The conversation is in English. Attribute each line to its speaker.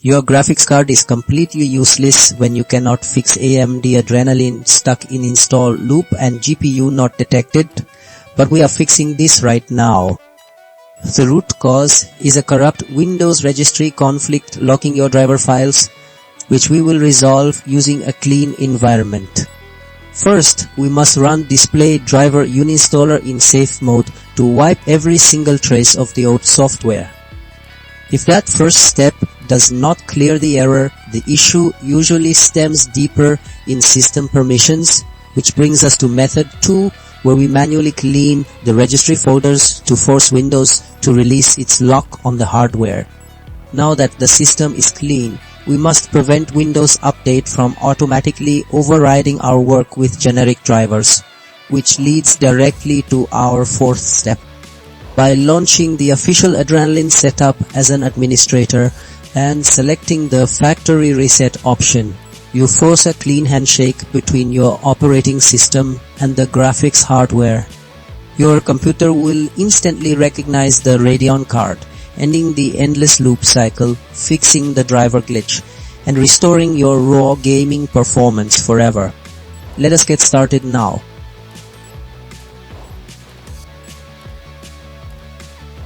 Speaker 1: Your graphics card is completely useless when you cannot fix AMD Adrenalin stuck in install loop and GPU not detected, but we are fixing this right now. The root cause is a corrupt Windows registry conflict locking your driver files, which we will resolve using a clean environment. First, we must run display driver Uninstaller in safe mode to wipe every single trace of the old software. If that first step does not clear the error, the issue usually stems deeper in system permissions, which brings us to method 2, where we manually clean the registry folders to force Windows to release its lock on the hardware. Now that the system is clean, we must prevent Windows Update from automatically overriding our work with generic drivers, which leads directly to our fourth step. By launching the official Adrenalin setup as an administrator and selecting the factory reset option, you force a clean handshake between your operating system and the graphics hardware. Your computer will instantly recognize the Radeon card, ending the endless loop cycle, fixing the driver glitch, and restoring your raw gaming performance forever. Let us get started now.